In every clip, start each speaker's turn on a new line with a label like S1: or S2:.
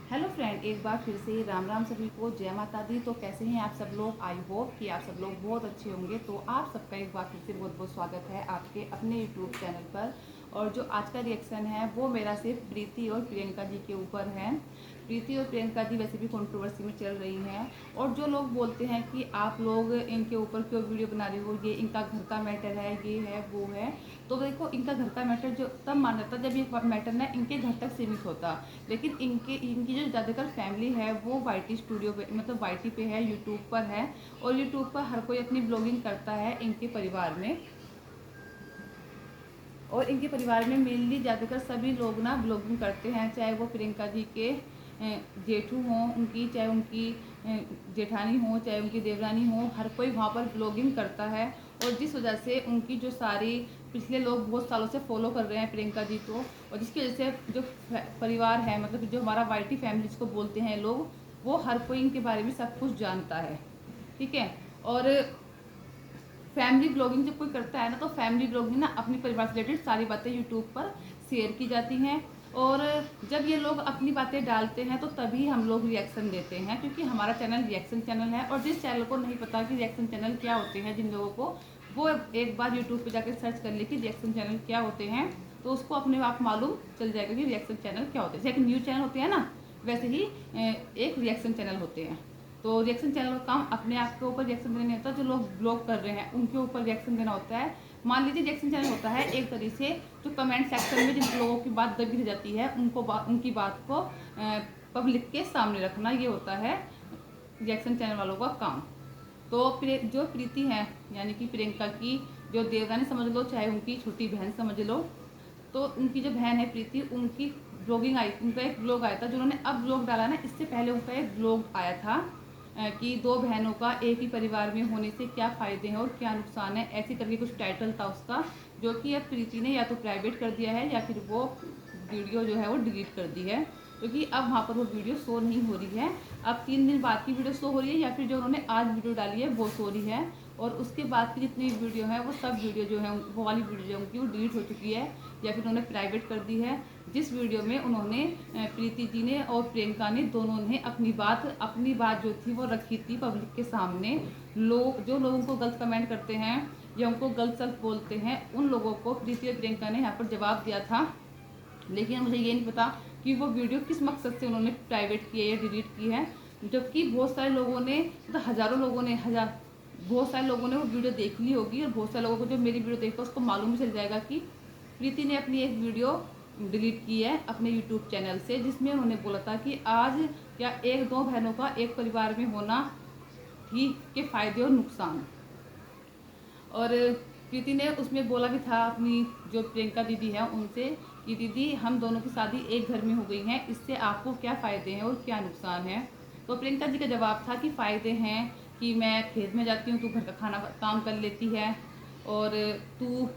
S1: Hello friend, एक बार फिर से राम राम सभी को, जय माता दी। तो कैसे हैं आप सब लोग? आई होप कि आप सब लोग बहुत अच्छे होंगे। तो आप सबका एक बार फिर से बहुत बहुत स्वागत है आपके अपने यूट्यूब चैनल पर। और जो आज का रिएक्शन है वो मेरा सिर्फ प्रीति और प्रियंका जी के ऊपर है। प्रीति और प्रियंका जी वैसे भी कंट्रोवर्सी में चल रही हैं, और जो लोग बोलते हैं कि आप लोग इनके ऊपर क्यों वीडियो बना रहे हो, ये इनका घर का मैटर है, ये है वो है। तो देखो, इनका घर का मैटर जो तब माना जाता जब ये मैटर ना इनके घर तक सीमित होता। लेकिन इनकी जो ज़्यादातर फैमिली है वो वाईटी स्टूडियो पे, मतलब वाईटी पे है, यूट्यूब पर है। और यूट्यूब पर हर कोई अपनी ब्लॉगिंग करता है इनके परिवार में। और इनके परिवार में मेनली ज़्यादातर सभी लोग ना ब्लॉगिंग करते हैं, चाहे वो प्रियंका जी के जेठू हों उनकी, चाहे उनकी जेठानी हो, चाहे उनकी देवरानी हो, हर कोई वहाँ पर ब्लॉगिंग करता है। और जिस वजह से उनकी जो सारी पिछले लोग बहुत सालों से फॉलो कर रहे हैं प्रियंका जी को, और जिसकी वजह से जो परिवार है, मतलब जो हमारा वाईटी फैमिली जिसको बोलते हैं लोग, वो हर कोई इनके बारे में सब कुछ जानता है। ठीक है। और फैमिली ब्लॉगिंग जब कोई करता है ना, तो फैमिली ब्लॉगिंग ना अपने परिवार से रिलेटेड सारी बातें यूट्यूब पर शेयर की जाती हैं। और जब ये लोग अपनी बातें डालते हैं तो तभी हम लोग रिएक्शन देते हैं, क्योंकि हमारा चैनल रिएक्शन चैनल है। और जिस चैनल को नहीं पता कि रिएक्शन चैनल क्या होते हैं, जिन लोगों को, वो एक बार यूट्यूब पर जाकर सर्च कर ले कि रिएक्शन चैनल क्या होते हैं, तो उसको अपने आप मालूम चल जाएगा कि रिएक्शन चैनल क्या होते हैं। जैसे एक न्यूज़ चैनल होते हैं ना, वैसे ही एक रिएक्शन चैनल होते हैं। तो रिएक्शन चैनल का काम अपने आप के ऊपर रिएक्शन देना नहीं होता, जो लोग ब्लॉग कर रहे हैं उनके ऊपर रिएक्शन देना होता है। मान लीजिए रिएक्शन चैनल होता है एक तरीके से जो कमेंट सेक्शन में जिन लोगों की बात दबी रह जाती है उनकी बात को पब्लिक के सामने रखना, ये होता है रिएक्शन चैनल वालों का काम। तो जो प्रीति है, यानी कि प्रियंका की जो देवरानी समझ लो, चाहे उनकी छोटी बहन समझ लो, तो उनकी जो बहन है प्रीति, उनकी ब्लॉगिंग आई, उनका एक ब्लॉग आया था जो उन्होंने अब ब्लॉग डाला ना, इससे पहले उनका एक ब्लॉग आया था कि दो बहनों का एक ही परिवार में होने से क्या फ़ायदे हैं और क्या नुकसान है, ऐसे करके कुछ टाइटल था उसका, जो कि अब प्रीति ने या तो प्राइवेट कर दिया है या फिर वो वीडियो जो है वो डिलीट कर दी है, क्योंकि अब वहाँ पर वो वीडियो शो नहीं हो रही है। अब 3 दिन बाद की वीडियो शो हो रही है, या फिर जो उन्होंने आज वीडियो डाली है वो शो रही है। और उसके बाद की जितनी वीडियो है वो सब वीडियो जो है, वो वाली वीडियो जो है उनकी वो डिलीट हो चुकी है, या फिर उन्होंने प्राइवेट कर दी है। जिस वीडियो में उन्होंने प्रीति जी ने और प्रियंका ने दोनों ने अपनी बात जो थी वो रखी थी पब्लिक के सामने। जो लोगों को गलत कमेंट करते हैं या उनको गलत सल्फ बोलते हैं, उन लोगों को प्रीति और प्रियंका ने यहाँ पर जवाब दिया था। लेकिन मुझे ये नहीं पता कि वो वीडियो किस मकसद से उन्होंने प्राइवेट की है या डिलीट की है, जबकि बहुत सारे लोगों ने, मतलब हज़ारों लोगों ने, बहुत सारे लोगों ने वो वीडियो देख ली होगी। और बहुत सारे लोगों को जो मेरी वीडियो देखा उसको मालूम भी चल जाएगा कि प्रीति ने अपनी एक वीडियो डिलीट की है अपने यूट्यूब चैनल से, जिसमें उन्होंने बोला था कि आज या एक दो बहनों का एक परिवार में होना ही के फायदे और नुकसान। और प्रीति ने उसमें बोला भी था अपनी जो प्रियंका दीदी है उनसे कि दीदी, हम दोनों की शादी एक घर में हो गई है, इससे आपको क्या फ़ायदे हैं और क्या नुकसान है। तो प्रियंका जी का जवाब था कि फ़ायदे हैं कि मैं खेत में जाती हूँ, तू घर का खाना काम कर लेती है, और तू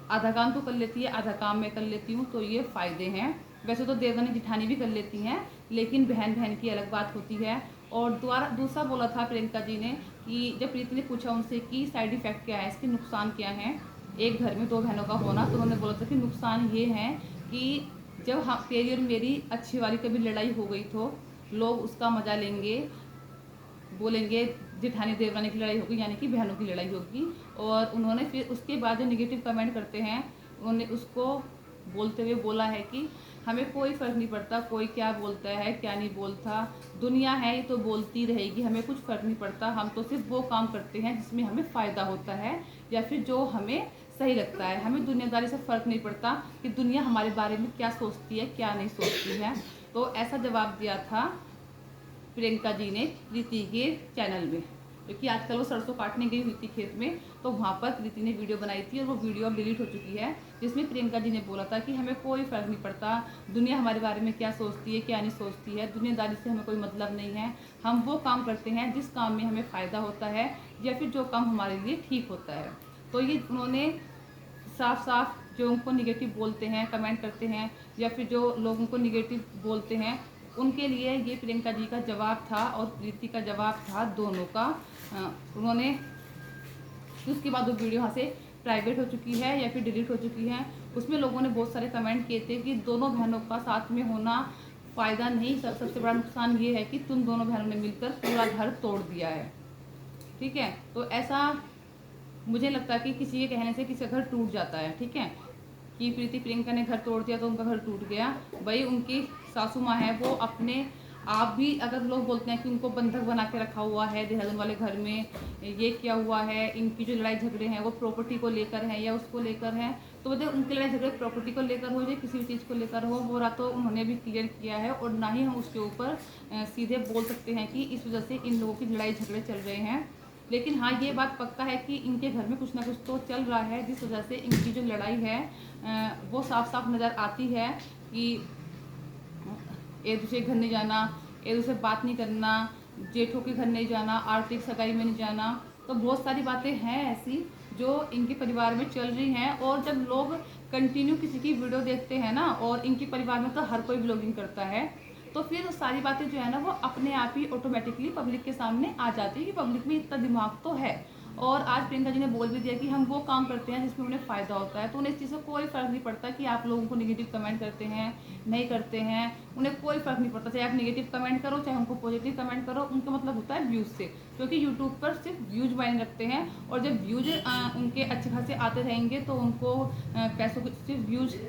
S1: आधा काम तो कर लेती है, आधा काम मैं कर लेती हूँ, तो ये फ़ायदे हैं। वैसे तो देवरानी जिठानी भी कर लेती हैं, लेकिन बहन बहन की अलग बात होती है। और दूसरा बोला था प्रियंका जी ने कि जब प्रीति ने पूछा उनसे कि साइड इफ़ेक्ट क्या है, इसके नुकसान क्या हैं एक घर में दो बहनों का होना, तो उन्होंने बोला था कि नुकसान ये है कि जब हम तेरी और मेरी अच्छी वाली कभी लड़ाई हो गई तो लोग उसका मज़ा लेंगे, बोलेंगे जेठानी देवरानी की लड़ाई होगी, यानी कि बहनों की लड़ाई होगी। और उन्होंने फिर उसके बाद जो निगेटिव कमेंट करते हैं, उन्होंने उसको बोलते हुए बोला है कि हमें कोई फ़र्क नहीं पड़ता कोई क्या बोलता है क्या नहीं बोलता, दुनिया है ये तो बोलती रहेगी, हमें कुछ फ़र्क नहीं पड़ता, हम तो सिर्फ वो काम करते हैं जिसमें हमें फ़ायदा होता है या फिर जो हमें सही लगता है, हमें दुनियादारी से फ़र्क नहीं पड़ता कि दुनिया हमारे बारे में क्या सोचती है क्या नहीं सोचती है। तो ऐसा जवाब दिया था प्रियंका जी ने प्रीति के चैनल में, क्योंकि आजकल वो सरसों काटने गई हुई थी खेत में, तो वहाँ पर प्रीति ने वीडियो बनाई थी और वो वीडियो अब डिलीट हो चुकी है, जिसमें प्रियंका जी ने बोला था कि हमें कोई फ़र्क नहीं पड़ता दुनिया हमारे बारे में क्या सोचती है क्या नहीं सोचती है, दुनियादारी से हमें कोई मतलब नहीं है, हम वो काम करते हैं जिस काम में हमें फ़ायदा होता है या फिर जो काम हमारे लिए ठीक होता है। तो ये उन्होंने साफ साफ जो उनको निगेटिव बोलते हैं, कमेंट करते हैं, या फिर जो लोगों को निगेटिव बोलते हैं, उनके लिए ये प्रियंका जी का जवाब था और प्रीति का जवाब था, दोनों का। उन्होंने उसके बाद वो वीडियो यहाँ से प्राइवेट हो चुकी है या फिर डिलीट हो चुकी है। उसमें लोगों ने बहुत सारे कमेंट किए थे कि दोनों बहनों का साथ में होना फ़ायदा नहीं, सबसे बड़ा नुकसान ये है कि तुम दोनों बहनों ने मिलकर पूरा घर तोड़ दिया है। ठीक है, तो ऐसा मुझे लगता है कि किसी के कहने से किसी का घर टूट जाता है। ठीक है, कि प्रीति प्रियंका ने घर तोड़ दिया तो उनका घर टूट गया। भाई उनकी सासू माँ है, वो अपने आप भी अगर लोग बोलते हैं कि उनको बंधक बना के रखा हुआ है देहरादून वाले घर में, ये क्या हुआ है, इनकी जो लड़ाई झगड़े हैं वो प्रॉपर्टी को लेकर हैं या उसको लेकर हैं, तो मतलब उनकी लड़ाई झगड़े प्रॉपर्टी को लेकर हो या किसी भी चीज़ को लेकर हो, वो रहा तो उन्होंने भी क्लियर किया है और ना ही हम उसके ऊपर सीधे बोल सकते हैं कि इस वजह से इन लोगों की लड़ाई झगड़े चल रहे हैं। लेकिन हाँ, ये बात पक्का है कि इनके घर में कुछ ना कुछ तो चल रहा है जिस वजह से इनकी जो लड़ाई है वो साफ साफ नज़र आती है कि एक दूसरे के घर नहीं जाना, एक दूसरे से बात नहीं करना, जेठों के घर नहीं जाना, आर्थिक सगाई में नहीं जाना, तो बहुत सारी बातें हैं ऐसी जो इनके परिवार में चल रही हैं। और जब लोग कंटिन्यू किसी की वीडियो देखते हैं ना, और इनके परिवार में तो हर कोई ब्लॉगिंग करता है, तो फिर सारी बातें जो है ना वो अपने आप ही ऑटोमेटिकली पब्लिक के सामने आ जाती है कि पब्लिक में इतना दिमाग तो है। और आज प्रियंका जी ने बोल भी दिया कि हम वो काम करते हैं जिसमें उन्हें फ़ायदा होता है, तो उन्हें इस चीज़ से कोई फ़र्क नहीं पड़ता कि आप लोगों को नेगेटिव कमेंट करते हैं नहीं करते हैं, उन्हें कोई फ़र्क नहीं पड़ता। चाहे आप नेगेटिव कमेंट करो चाहे उनको पॉजिटिव कमेंट करो, उनका मतलब होता है व्यूज़ से, क्योंकि यूट्यूब पर सिर्फ व्यूज मायने रखते हैं। और जब व्यूज उनके अच्छे खासे आते रहेंगे तो उनको पैसों के सिर्फ व्यूज,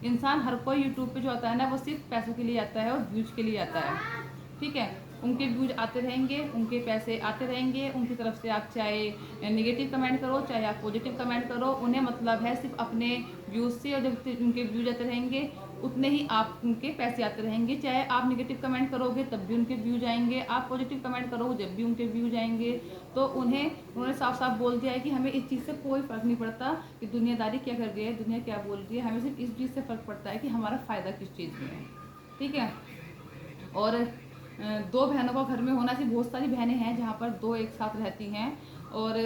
S1: इंसान हर कोई यूट्यूब पे जो आता है ना वो सिर्फ पैसों के लिए आता है और व्यूज के लिए आता है। ठीक है, उनके व्यूज आते रहेंगे, उनके पैसे आते रहेंगे, उनकी तरफ से आप चाहे नेगेटिव कमेंट करो चाहे आप पॉजिटिव कमेंट करो, उन्हें मतलब है सिर्फ अपने व्यूज से। और जब उनके व्यूज आते रहेंगे उतने ही आप उनके पैसे आते रहेंगे। चाहे आप नेगेटिव कमेंट करोगे तब भी उनके व्यूज आएंगे, आप पॉजिटिव कमेंट करोगे जब भी उनके व्यूज आएंगे। तो उन्होंने साफ साफ बोल दिया है कि हमें इस चीज़ से कोई फ़र्क नहीं पड़ता कि दुनियादारी क्या कर रही है, दुनिया क्या बोल रही है, हमें सिर्फ इस चीज़ से फ़र्क पड़ता है कि हमारा फ़ायदा किस चीज़ में है। ठीक है, और दो बहनों का घर में होना चाहिए। बहुत सारी बहनें हैं जहाँ पर दो एक साथ रहती हैं और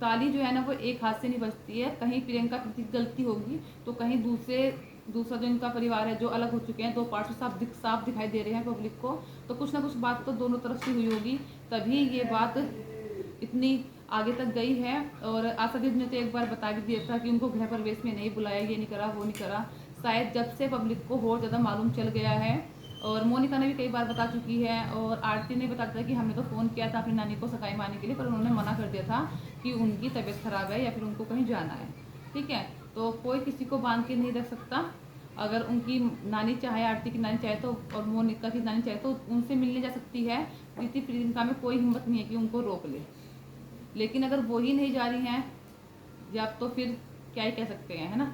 S1: ताली जो है ना वो एक हाथ से नहीं बजती है। कहीं प्रियंका की गलती होगी तो कहीं दूसरा जो इनका परिवार है जो अलग हो चुके हैं, दो पार्ट्स साफ दिखाई दे रहे हैं पब्लिक को, तो कुछ ना कुछ बात तो दोनों तरफ से हुई होगी, तभी ये बात इतनी आगे तक गई है। और आशा दीदी ने तो एक बार बता भी दिया था कि उनको गृह प्रवेश में नहीं बुलाया, ये नहीं करा वो नहीं करा। शायद जब से पब्लिक को और ज़्यादा मालूम चल गया है, और मोनिका ने भी कई बार बता चुकी है और आरती ने बताया था कि हमने तो फ़ोन किया था अपनी नानी को सगाई मारने के लिए, पर उन्होंने मना कर दिया था कि उनकी तबीयत ख़राब है या फिर उनको कहीं जाना है। ठीक है, तो कोई किसी को बांध के नहीं रख सकता। अगर उनकी नानी चाहे, आरती की नानी चाहे तो, और मोनिका की नानी चाहे तो उनसे मिलने जा सकती है। प्रीति प्रियंका में कोई हिम्मत नहीं है कि उनको रोक ले, लेकिन अगर वो ही नहीं जा रही हैं या तो फिर क्या ही कह सकते हैं, है ना।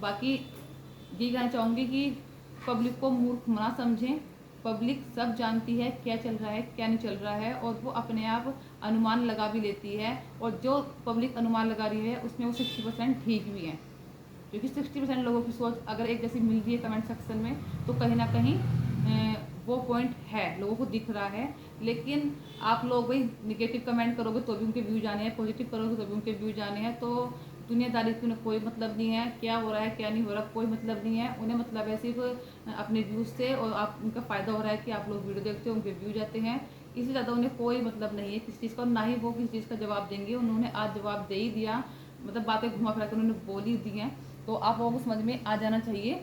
S1: बाकी ये कहना चाहूँगी कि पब्लिक को मूर्ख ना समझें। पब्लिक सब जानती है क्या चल रहा है क्या नहीं चल रहा है, और वो अपने आप अनुमान लगा भी लेती है। और जो पब्लिक अनुमान लगा रही है उसमें वो 60% ठीक भी है, क्योंकि 60% लोगों की सोच अगर एक जैसी मिल रही है कमेंट सेक्शन में, तो कहीं ना कहीं वो पॉइंट है, लोगों को दिख रहा है। लेकिन आप लोग भाई निगेटिव कमेंट करोगे तो भी उनके व्यूज आने हैं, पॉजिटिव करोगे तो भी उनके व्यूज आने हैं। तो दुनियादारी से उन्हें कोई मतलब नहीं है, क्या हो रहा है क्या नहीं हो रहा कोई मतलब नहीं है। उन्हें मतलब है सिर्फ अपने व्यूज़ से, और आप उनका फ़ायदा हो रहा है कि आप लोग वीडियो देखते हो उनके व्यूज आते हैं, इससे ज़्यादा उन्हें कोई मतलब नहीं है किसी चीज़ का। ना ही वो किसी चीज़ का जवाब देंगे, उन्होंने आज जवाब दे ही दिया, मतलब बातें घुमा फिरा कर उन्होंने बोल ही दी हैं, तो आप लोगों को समझ में आ जाना चाहिए।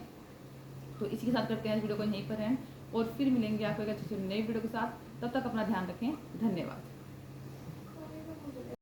S1: तो इसी के साथ करते हैं वीडियो को यहीं पर एंड, और फिर मिलेंगे आपको एक अच्छी नई वीडियो के साथ। तब तक अपना ध्यान रखें, धन्यवाद।